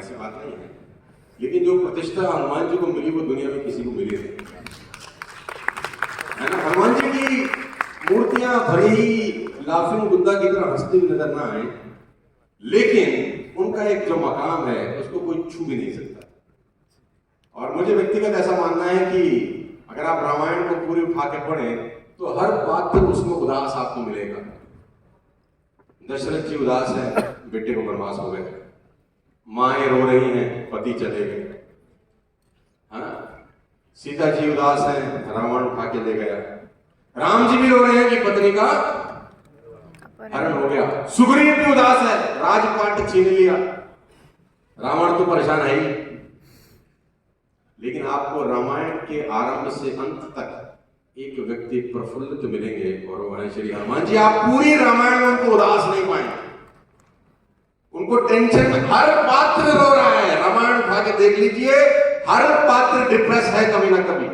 ऐसी बात नहीं है, लेकिन जो प्रतिष्ठा हनुमान जी को मिली वो दुनिया में किसी को मिली नहीं, है ना। हनुमान जी की मूर्तियां भरी ही लाफिंग बुद्धा की तरह हंसती हुई नजर ना आए, लेकिन उनका एक जो मकाम है उसको कोई छू भी नहीं सकता। और मुझे व्यक्तिगत ऐसा मानना है कि अगर आप रामायण को पूरी उठा के पढ़ें तो हर पात्र उसमें उदास आपको मिलेगा। दशरथ जी उदास है, बेटे को वनवास हो गए, माएं रो रही हैं, पति चले गए, हाँ। सीता जी उदास है, रावण उठा के ले गया। राम जी भी रो रहे हैं कि पत्नी का हरण हो गया। सुग्रीव भी उदास है, राजपाट छीन लिया। रावण तो परेशान है ही। लेकिन आपको रामायण के आरंभ से अंत तक एक व्यक्ति प्रफुल्लित मिलेंगे और वो है श्री हनुमान जी। आप पूरी रामायण में उनको उदास नहीं पाएंगे, उनको टेंशन में, हर पात्र रो रहा है। रामायण उठा के देख लीजिए, हर पात्र डिप्रेस है कभी ना कभी।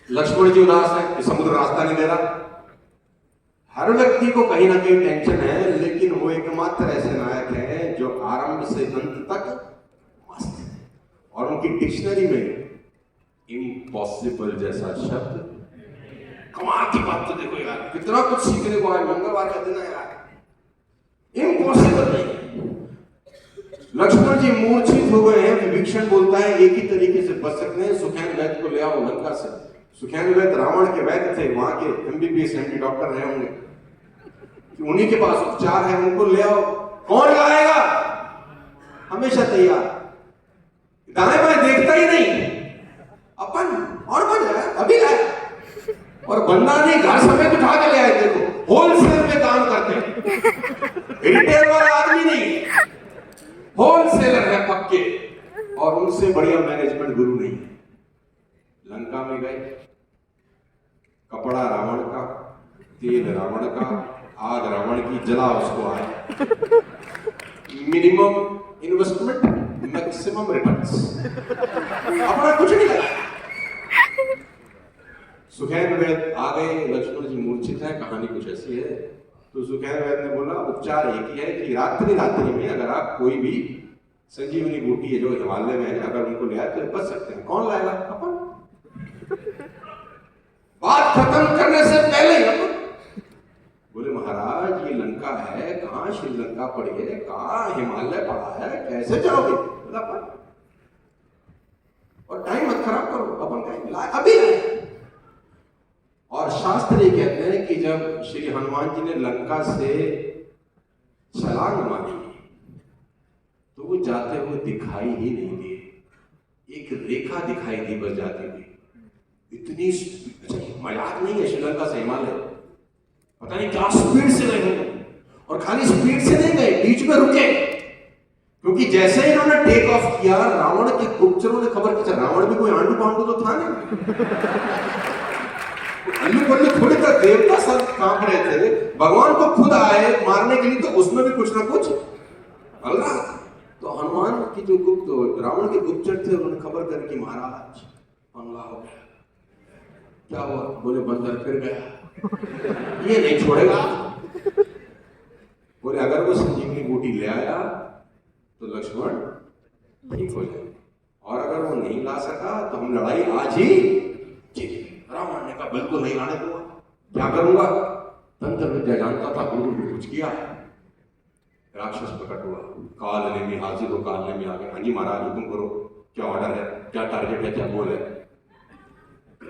लक्ष्मण जी उदास है कि समुद्र रास्ता नहीं दे रहा। हर व्यक्ति को कहीं ना कहीं टेंशन है, लेकिन वो एकमात्र ऐसे नायक हैं जो आरंभ से अंत तक मस्त है। और उनकी डिक्शनरी में इम्पॉसिबल जैसा शब्द, कमाल की बात तो देखो यार, कितना कुछ सीखने को है मंगलवार का दिन है यार। इम्पॉसिबल नहीं। लक्ष्मण जी मूर्छित हो गए हैं, विभीषण बोलता है एक ही तरीके से बच सकते हैं, सुखैन वैद्य को ले आओ लंका से। सुखैन वैद्य रावण के वैद्य थे, वहां के एमबीबीएस एमडी डॉक्टर रहे होंगे, उन्हीं के पास उपचार है, उनको ले आओ। कौन लाएगा? हमेशा तैयार, दाएं बाएं देखता ही नहीं, अपन और बढ़ जाए अभी लाए। और बंदा नहीं, घर समेत उठा के ले आए। देखो होलसेल में काम करते हैं, रिटेल वाला आदमी नहीं, होलसेलर है पक्के, और उनसे बढ़िया मैनेजमेंट गुरु नहीं है। लंका में गए, कपड़ा रावण का, तेल रावण का, आग रावण की, जला उसको आए। मिनिमम इन्वेस्टमेंट, मैक्सिमम रिटर्न्स, अपना कुछ नहीं लगा। सुखैन वैद्य आ गए, लक्ष्मण जी मूर्छित है, कहानी कुछ ऐसी है। तो सुखैन वैद्य ने बोला उपचार एक ही है कि रात्रि में अगर आप कोई भी संजीवनी बूटी है जो हिमालय में है, अगर उनको ले आए तो बच सकते हैं। कौन लाएगा? अपन। बात खत्म करने से पहले ही अपन बोले महाराज ये लंका है, कहाँ श्रीलंका पड़ी है, कहाँ हिमालय पड़ा है, कैसे जाओगे? बोला अपन, और टाइम मत खराब करो, अपन कहेंगे लाए अभी लाए। और शास्त्र ये कहते हैं कि जब श्री हनुमान जी ने लंका से छलांग मारी तो वो जाते हुए दिखाई ही नहीं दिए, एक रेखा दिखाई दी बस जाती हुई। इतनी मजाक नहीं है, श्रीलंका से हिमालय पता नहीं क्या स्पीड से गए, और खाली स्पीड से नहीं गए, बीच में रुके, क्योंकि जैसे ही इन्होंने टेक ऑफ किया रावण के गुप्तचरों ने खबर की। रावण भी कोई आंडू पांडू तो था नहीं, अल्लू पल्लू थोड़ी तक देवता सब कांप रहे थे, भगवान को खुद आए मारने के लिए, तो उसमें भी कुछ ना कुछ अल्लाह। तो हनुमान की जो गुप्त, रावण के गुप्तचर थे, उन्होंने खबर कर कि महाराज पंगा हो गया। क्या हुआ? बोले बंदर फिर गया, ये नहीं छोड़ेगा। बोले अगर वो संजीवनी बूटी ले आया तो लक्ष्मण ठीक हो जाए, और अगर वो नहीं ला सका तो हम लड़ाई आज ही जीतेंगे। रावण ने कहा बिल्कुल नहीं लाने दूंगा, क्या करूंगा? तंत्र विद्या जानता था, गुरु ने कुछ किया। राक्षस प्रकट हुआ, काल ने भी हाजिर हो, काल ने भी आ गया। हाँ जी महाराज हुक्म करो, क्या ऑर्डर है, क्या टारगेट है, क्या गोल है?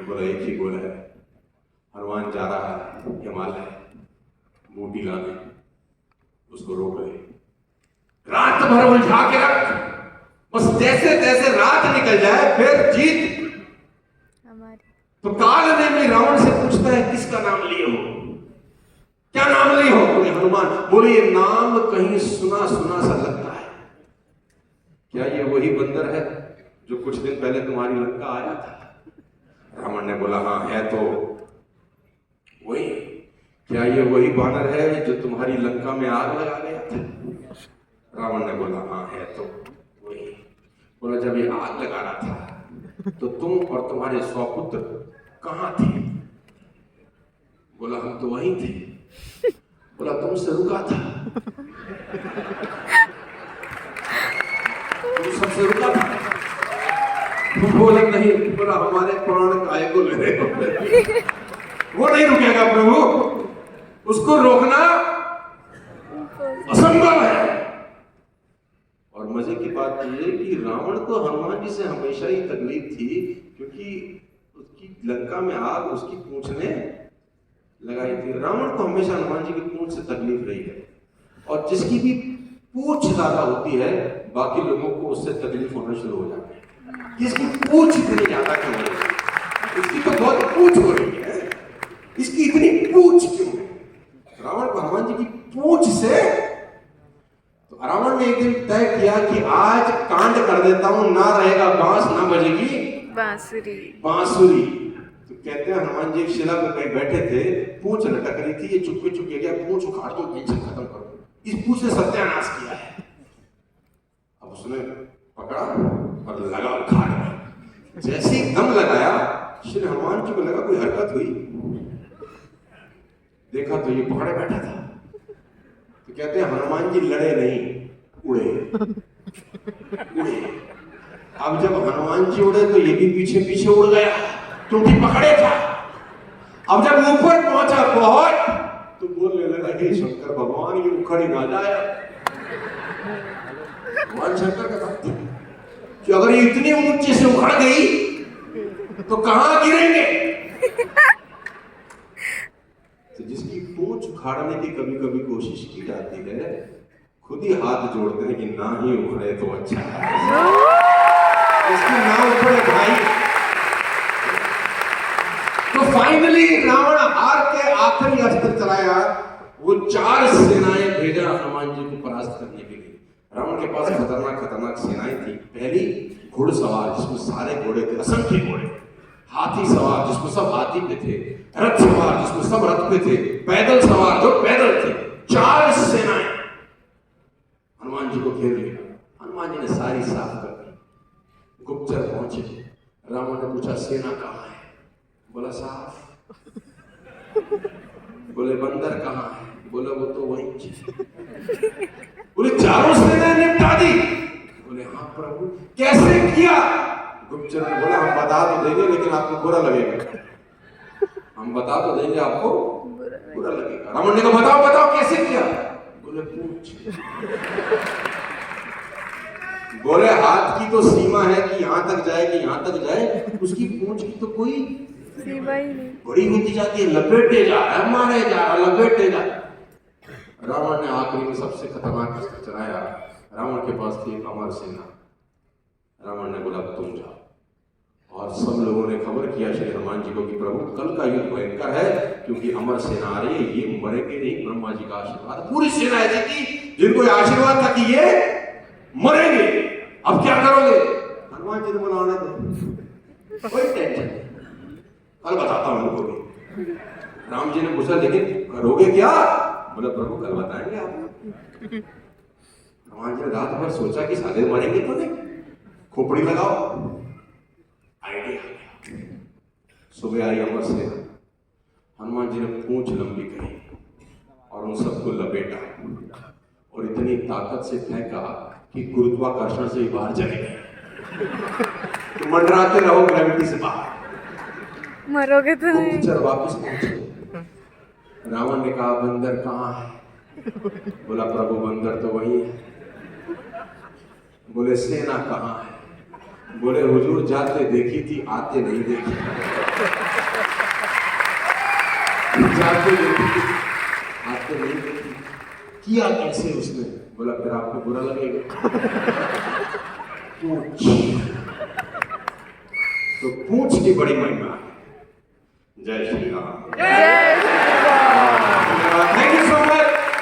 बोला एक ही गोल है, हनुमान जा रहा है हिमालय बूटी लाने, उसको रोक ले, रात भर उलझा के रख, बस जैसे तैसे रात निकल जाए फिर जीत। तो काल ने भी रावण से पूछता है किसका नाम लिए हो, क्या नाम लिए हो? बोले हनुमान। बोले ये नाम कहीं सुना सुना सा लगता है, क्या ये वही बंदर है जो कुछ दिन पहले तुम्हारी लंका आया था? रावण ने बोला हाँ है तो वही। क्या ये वही बानर है जो तुम्हारी लंका में आग लगा गया था? रावण ने बोला हाँ है तो वही। बोला जब ये आग लगा रहा था तो तुम और तुम्हारे 100 पुत्र कहां थे? बोला हम तो वहीं थे। बोला तुमसे रुका था। से रुका था। बोला नहीं, बोला हमारे प्राण काय को ले रहे हो। वो नहीं रुकेगा प्रभु, उसको रोकना असंभव है। और मजे की बात यह कि रावण को हनुमान जी से हमेशा ही तकलीफ थी, क्योंकि उसकी लंका में आग उसकी पूंछ ने लगाई थी। रावण को हमेशा हनुमान जी की पूंछ से तकलीफ रही है, और जिसकी भी पूंछ ज्यादा होती है बाकी लोगों को उससे तकलीफ होना शुरू हो जाती है। इसकी पूंछ इतनी ज्यादा क्यों हो रही है? इसकी तो बहुत पूंछ हो रही है, इसकी इतनी पूंछ क्यों है? रावण को हनुमान जी की पूंछ से, तो रावण ने एक दिन तय किया कि आज कांड कर देता हूं, ना रहेगा बांस, ना बजेगी बांसुरी। तो कहते हैं हनुमान जी एक शिला पर कहीं बैठे थे, पूंछ लटक रही थी, ये चुपके चुपके गया, पूंछ उखाड़ दो, टेंशन खत्म करो, इस पूंछ ने सत्यानाश किया है। अब उसने पकड़ा और लगा उखाड़ में। जैसे ही दम लगाया, श्री हनुमान जी को लगा कोई हरकत हुई, देखा तो ये पकड़े बैठा था। तो कहते हैं हनुमान जी लड़े नहीं, उड़े। अब जब हनुमान जी उड़े तो ये भी पीछे पीछे उड़ गया, क्योंकि पकड़े था। अब जब ऊपर पहुंचा बहुत, तो बोलने लगा हे शंकर भगवान, ये उखड़ ही ना जाए। भगवान शंकर का भक्त कि अगर ये इतनी ऊंचे से उखड़ गई तो कहां गिरेंगे? तो जिसकी पूंछ उखाड़ने की कभी कभी कोशिश की जाती है, खुद ही हाथ जोड़ते हैं कि ना ही उखड़े तो अच्छा है, इसकी ना उखड़े भाई। तो फाइनली रावण हार के आखिरी अस्त्र चलाया, वो 4 सेनाएं भेजा हनुमान जी को परास्त करने के लिए। रावण के पास खतरनाक खतरनाक सेनाएं थी। पहली घुड़सवार, जिसमें सारे घोड़े थे, असंख्य घोड़े। हाथी सवार, जिसमें सब हाथी पे थे। रथ सवार, जिसमें सब रथ पे थे। पैदल सवार, जो पैदल थे। 4 सेनाएं हनुमान जी को घेर लिया। हनुमान जी ने सारी साफ कर दी। गुप्तचर पहुंचे, रावण ने पूछा सेना कहाँ है? बोला साफ। बोले बंदर कहाँ है? बोला वो तो वहीं। बोले 4 सेना निपटा दी? बोले हाँ प्रभु। कैसे किया? गुप्तचर ने बोला हम बता तो देंगे, लेकिन आपको बुरा लगेगा। हम बता तो देंगे, आपको बुरा लगेगा। रावण ने कहा बताओ बताओ कैसे किया? बोले पूछ। बोले हाथ की तो सीमा है कि यहां तक जाए कि यहां तक जाए, उसकी पूंछ की तो कोई सीमा ही नहीं। बड़ी होती जाती है, लपेटे जा रहा है, मारे जा रहा, लपेटे जा। रावण ने आखिरी में सबसे खतरनाक अस्त्र चलाया। रावण के पास थी एक अमर सेना। रावण ने बोला तुम जाओ, और सब लोगों ने खबर किया श्री हनुमान जी को कि प्रभु कल का युद्ध भयंकर है, क्योंकि अमर सेना आ रही है, ये मरेंगे नहीं, ब्रह्मा जी का आशीर्वाद। पूरी सेना ऐसी थी जिनको आशीर्वाद था कि ये मरेंगे। अब क्या करोगे? हनुमान जी ने बोला आने दो, कोई टेंशन नहीं, कल बताता हूं उनको भी। राम जी ने पूछा लेकिन करोगे क्या? बोला प्रभु कल बताएंगे आप। हनुमान जी ने रात भर सोचा कि साले मरेंगे तो नहीं, खोपड़ी लगाओ। आइडिया आ गया। सुबह आई अमर सेना। हनुमान जी ने पूंछ लंबी करी और उन सबको लपेटा और इतनी ताकत से फेंका कि गुरुत्वाकर्षण से ही बाहर चले गए। तो मंडराते रहो ग्रेविटी से बाहर, मरोगे तो नहीं। गुप्तचर वापस पहुंचे। रावण ने कहा बंदर कहाँ है? बोला प्रभु बंदर तो वही है। बोले सेना कहाँ है? बोले हुजूर जाते देखी थी, आते नहीं देखी। जाते देखी थी, आते नहीं देखी। किया कैसे उसने? बोला फिर आपको बुरा लगेगा। पूछ, तो पूछ की बड़ी महिमा है। जय श्री राम। जय Shri Ram. Thank you so much.